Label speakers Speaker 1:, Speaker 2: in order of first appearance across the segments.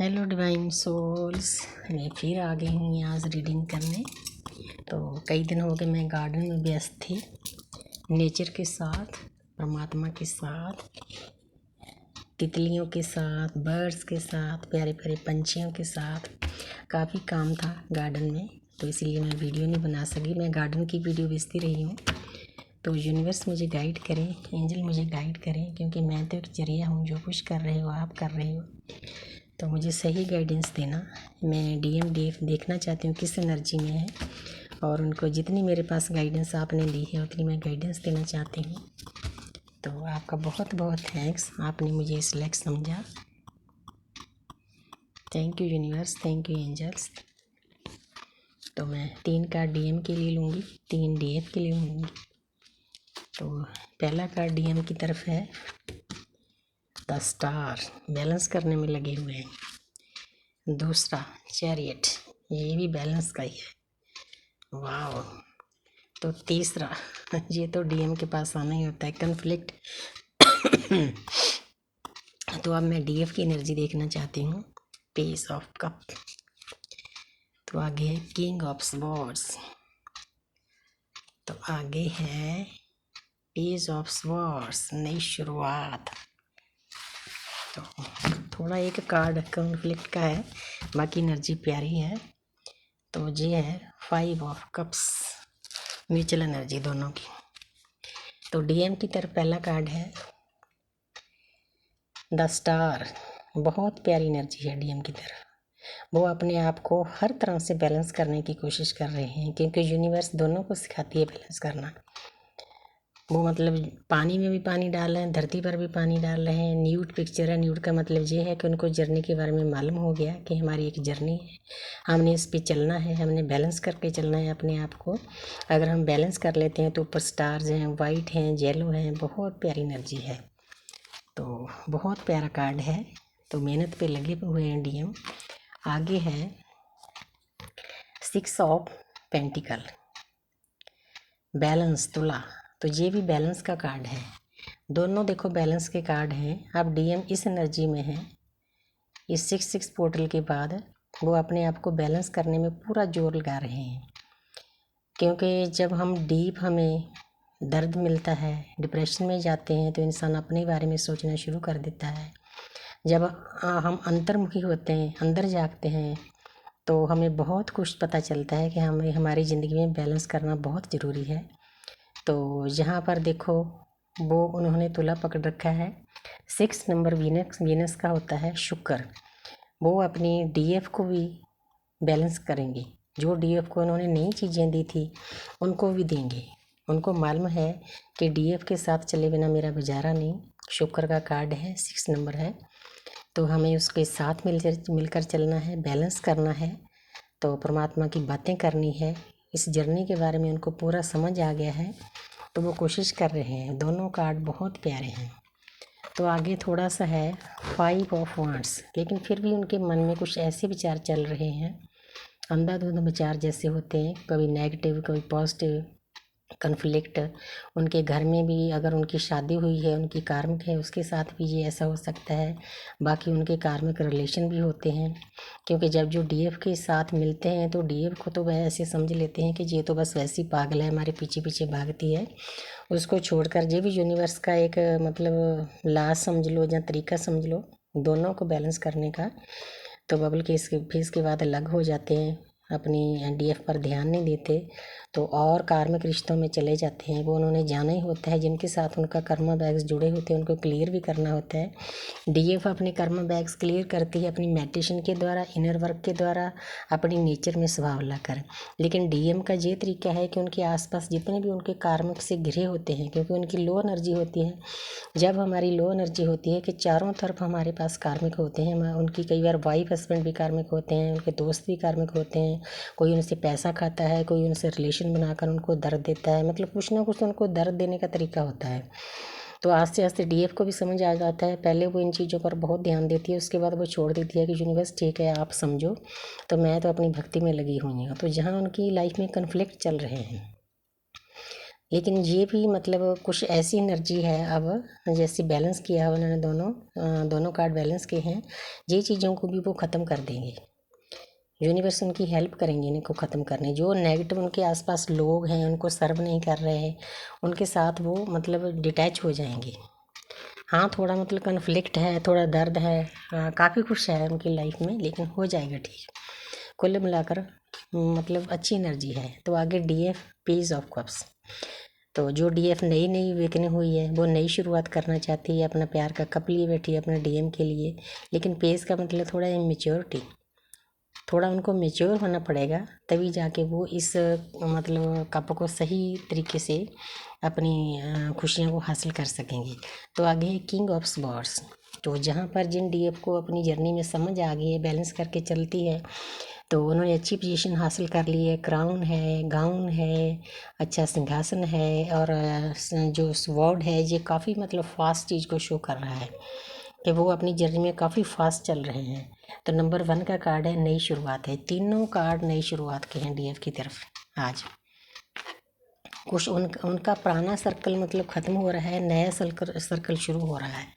Speaker 1: Hello divine souls, मैं फिर आ गई हूँ आज रीडिंग करने। तो कई दिन हो गए मैं गार्डन में व्यस्त थी, नेचर के साथ, परमात्मा के साथ, तितलियों के साथ, बर्ड्स के साथ, प्यारे प्यारे पंछियों के साथ। काफ़ी काम था गार्डन में, तो इसीलिए मैं वीडियो नहीं बना सकी। मैं गार्डन की वीडियो भेजती रही हूँ। तो यूनिवर्स मुझे गाइड करें, एंजल मुझे गाइड करें, क्योंकि मैं तो एक जरिया हूँ। जो कुछ कर रहे हो आप कर रहे हो, तो मुझे सही गाइडेंस देना। मैं डीएम देखना चाहती हूँ किस एनर्जी में है, और उनको जितनी मेरे पास गाइडेंस आपने दी है उतनी मैं गाइडेंस देना चाहती हूँ। तो आपका बहुत बहुत थैंक्स, आपने मुझे इस लायक समझा। Thank you universe, thank you angels. तो मैं 3 कार्ड डीएम के लिए लूँगी, 3 डीएफ के लिए लूँगी। तो पहला कार्ड डीएम की तरफ है द स्टार, बैलेंस करने में लगे हुए हैं। दूसरा चैरियट, ये भी बैलेंस का ही है। वाह। तो तीसरा, ये तो डीएम के पास आना ही होता है, कन्फ्लिक्ट। तो अब मैं डीएफ की एनर्जी देखना चाहती हूँ, पेस ऑफ कप। तो आगे है किंग ऑफ स्वॉर्ड्स। तो आगे है पेज ऑफ स्वॉर्ड्स, नई शुरुआत। तो थोड़ा एक कार्ड कॉन्फ्लिक्ट का है, बाकी एनर्जी प्यारी है। तो ये है 5 ऑफ कप्स, म्यूचुअल एनर्जी दोनों की। तो डीएम की तरफ पहला कार्ड है द स्टार, बहुत प्यारी एनर्जी है डीएम की तरफ। वो अपने आप को हर तरह से बैलेंस करने की कोशिश कर रहे हैं, क्योंकि यूनिवर्स दोनों को सिखाती है बैलेंस करना। वो मतलब पानी में भी पानी डाल रहे हैं, धरती पर भी पानी डाल रहे हैं। न्यूड पिक्चर है, न्यूड का मतलब ये है कि उनको जर्नी के बारे में मालूम हो गया कि हमारी एक जर्नी है, हमने इस पे चलना है, हमने बैलेंस करके चलना है अपने आप को। अगर हम बैलेंस कर लेते हैं तो ऊपर स्टार्स हैं, वाइट हैं, येलो हैं, बहुत प्यारी एनर्जी है। तो बहुत प्यारा कार्ड है। तो मेहनत पे लगे हुए हैं डीएम। आगे है 6 ऑफ पेंटिकल, बैलेंस, तुला। तो ये भी बैलेंस का कार्ड है। दोनों देखो बैलेंस के कार्ड हैं। अब डीएम इस एनर्जी में है, इस 6 पोर्टल के बाद वो अपने आप को बैलेंस करने में पूरा जोर लगा रहे हैं। क्योंकि जब हम डीप, हमें दर्द मिलता है, डिप्रेशन में जाते हैं, तो इंसान अपने बारे में सोचना शुरू कर देता है। जब हम अंतर्मुखी होते हैं, अंदर जागते हैं, तो हमें बहुत कुछ पता चलता है कि हमें हमारी ज़िंदगी में बैलेंस करना बहुत ज़रूरी है। तो यहाँ पर देखो, वो उन्होंने तुला पकड़ रखा है। 6 नंबर वीनस का होता है शुक्र। वो अपनी डीएफ को भी बैलेंस करेंगे। जो डीएफ को उन्होंने नई चीज़ें दी थी उनको भी देंगे। उनको मालूम है कि डीएफ के साथ चले बिना मेरा गुजारा नहीं। शुक्र का कार्ड है, 6 नंबर है, तो हमें उसके साथ मिलकर चलना है, बैलेंस करना है। तो परमात्मा की बातें करनी है। इस जर्नी के बारे में उनको पूरा समझ आ गया है, तो वो कोशिश कर रहे हैं। दोनों कार्ड बहुत प्यारे हैं। तो आगे थोड़ा सा है 5 ऑफ वांड्स, लेकिन फिर भी उनके मन में कुछ ऐसे विचार चल रहे हैं, अंधाधुंध विचार जैसे होते हैं, कभी नेगेटिव कभी पॉजिटिव। कन्फ्लिक्ट उनके घर में भी, अगर उनकी शादी हुई है, उनकी कार्मिक है, उसके साथ भी ये ऐसा हो सकता है। बाकी उनके कार्मिक रिलेशन भी होते हैं, क्योंकि जब जो डीएफ के साथ मिलते हैं तो डीएफ को तो वह ऐसे समझ लेते हैं कि ये तो बस वैसी पागल है, हमारे पीछे पीछे भागती है। उसको छोड़कर ये भी यूनिवर्स का एक मतलब लाज समझ लो या तरीका समझ लो, दोनों को बैलेंस करने का। तो बबल के फेस के बाद अलग हो जाते हैं, अपनी डीएफ पर ध्यान नहीं देते, तो और कार्मिक रिश्तों में चले जाते हैं। वो उन्होंने जाना ही होता है, जिनके साथ उनका कर्म बैग्स जुड़े होते हैं उनको क्लियर भी करना होता है। डीएफ अपने कर्म बैग्स क्लियर करती है अपनी मेडिटेशन के द्वारा, इनर वर्क के द्वारा, अपनी नेचर में स्वभाव लाकर। लेकिन डीएम का ये तरीका है कि उनके आसपास जितने भी उनके कार्मिक से घिरे होते हैं, क्योंकि उनकी लो एनर्जी होती है। जब हमारी लो एनर्जी होती है कि चारों तरफ हमारे पास कार्मिक होते हैं, उनकी कई बार वाइफ हस्बैंड भी कार्मिक होते हैं, उनके दोस्त भी कार्मिक होते हैं। कोई उनसे पैसा खाता है, कोई उनसे रिलेशन बनाकर उनको दर्द देता है, मतलब कुछ ना कुछ उनको दर्द देने का तरीका होता है। तो आस्ते आस्ते डीएफ को भी समझ आ जाता है। पहले वो इन चीज़ों पर बहुत ध्यान देती है, उसके बाद वो छोड़ देती है कि यूनिवर्स ठीक है आप समझो, तो मैं तो अपनी भक्ति में लगी हुई हूँ। तो जहाँ उनकी लाइफ में कन्फ्लिक्ट चल रहे हैं, लेकिन ये भी मतलब कुछ ऐसी एनर्जी है अब जैसे बैलेंस किया है उन्होंने, दोनों कार्ड बैलेंस के हैं, ये चीज़ों को भी वो ख़त्म कर देंगे। यूनिवर्स उनकी हेल्प करेंगे इनको ख़त्म करने। जो नेगेटिव उनके आसपास लोग हैं, उनको सर्व नहीं कर रहे हैं, उनके साथ वो मतलब डिटैच हो जाएंगे। हाँ, थोड़ा मतलब कन्फ्लिक्ट है, थोड़ा दर्द है, काफ़ी खुश है उनकी लाइफ में, लेकिन हो जाएगा ठीक। कुल मिलाकर मतलब अच्छी एनर्जी है। तो आगे डीएफ पेज ऑफ कप्स। तो जो डीएफ नई नई अवेकनिंग हुई है, वो नई शुरुआत करना चाहती है, अपना प्यार का कप लिए बैठी है अपने डीएम के लिए। लेकिन पेज का मतलब थोड़ा इमेच्योरिटी, थोड़ा उनको मेच्योर होना पड़ेगा, तभी जाके वो इस मतलब कप को सही तरीके से अपनी खुशियों को हासिल कर सकेंगे। तो आगे है किंग ऑफ स्वॉर्ड्स। तो जहाँ पर जिन डीएफ को अपनी जर्नी में समझ आ गई है, बैलेंस करके चलती है, तो उन्होंने अच्छी पोजीशन हासिल कर ली है। क्राउन है, गाउन है, अच्छा सिंहासन है, और जो स्वॉर्ड है ये काफ़ी मतलब फास्ट चीज़ को शो कर रहा है कि वो अपनी जर्नी में काफ़ी फास्ट चल रहे हैं। तो नंबर 1 का कार्ड है नई शुरुआत है। तीनों कार्ड नई शुरुआत के हैं डीएफ की तरफ। आज कुछ उनका पुराना सर्कल मतलब ख़त्म हो रहा है, नया सर्कल शुरू हो रहा है।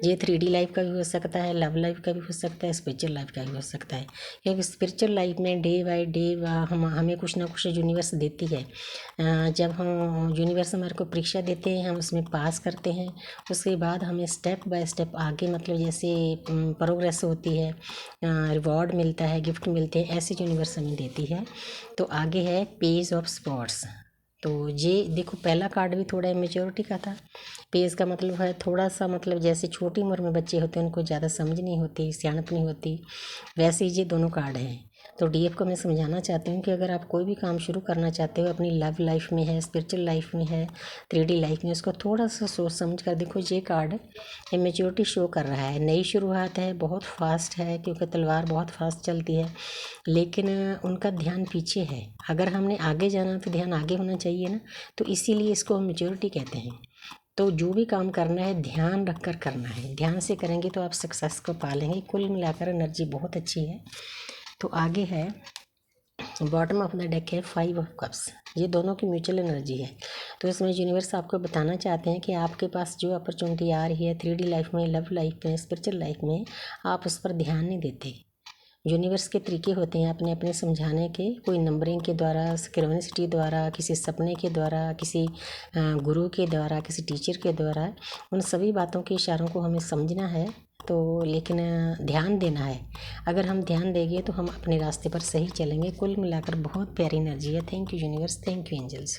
Speaker 1: ये 3D लाइफ का भी हो सकता है, लव लाइफ का भी हो सकता है, स्पिरिचुअल लाइफ का भी हो सकता है। क्योंकि स्पिरिचुअल लाइफ में डे बाय डे हमें कुछ ना कुछ यूनिवर्स देती है। जब हम यूनिवर्स हमारे को परीक्षा देते हैं, हम उसमें पास करते हैं, उसके बाद हमें स्टेप बाय स्टेप आगे मतलब जैसे प्रोग्रेस होती है, रिवॉर्ड मिलता है, गिफ्ट मिलते हैं, ऐसे यूनिवर्स हमें देती है। तो आगे है पेज ऑफ स्पॉट्स। तो ये देखो, पहला कार्ड भी थोड़ा इमेच्योरिटी का था। पेज का मतलब है थोड़ा सा मतलब जैसे छोटी उम्र में बच्चे होते हैं, उनको ज़्यादा समझ नहीं होती, सियाणप नहीं होती, वैसे ही ये दोनों कार्ड हैं। तो डीएफ को मैं समझाना चाहती हूँ कि अगर आप कोई भी काम शुरू करना चाहते हो, अपनी लव लाइफ में है, स्पिरिचुअल लाइफ में है, 3D लाइफ में, उसको थोड़ा सा सोच समझ कर देखो। ये कार्ड इमेच्योरिटी शो कर रहा है, नई शुरुआत है, बहुत फास्ट है, क्योंकि तलवार बहुत फास्ट चलती है, लेकिन उनका ध्यान पीछे है। अगर हमने आगे जाना तो ध्यान आगे होना चाहिए ना, तो इसीलिए इसको हम मैच्योरिटी कहते हैं। तो जो भी काम करना है ध्यान रख कर करना है, ध्यान से करेंगे तो आप सक्सेस को पा लेंगे। कुल मिलाकर एनर्जी बहुत अच्छी है। तो आगे है बॉटम ऑफ द डेक है 5 ऑफ कप्स। ये दोनों की म्यूचुअल एनर्जी है। तो इसमें यूनिवर्स आपको बताना चाहते हैं कि आपके पास जो अपॉर्चुनिटी आ रही है 3D लाइफ में, लव लाइफ में, स्पिरिचुअल लाइफ में, आप उस पर ध्यान नहीं देते। यूनिवर्स के तरीके होते हैं अपने अपने समझाने के, कोई नंबरिंग के द्वारा, सिक्रोनिसिटी द्वारा, किसी सपने के द्वारा, किसी गुरु के द्वारा, किसी टीचर के द्वारा, उन सभी बातों के इशारों को हमें समझना है। तो लेकिन ध्यान देना है। अगर हम ध्यान देंगे तो हम अपने रास्ते पर सही चलेंगे। कुल मिलाकर बहुत प्यारी एनर्जी है। Thank you universe, thank you angels.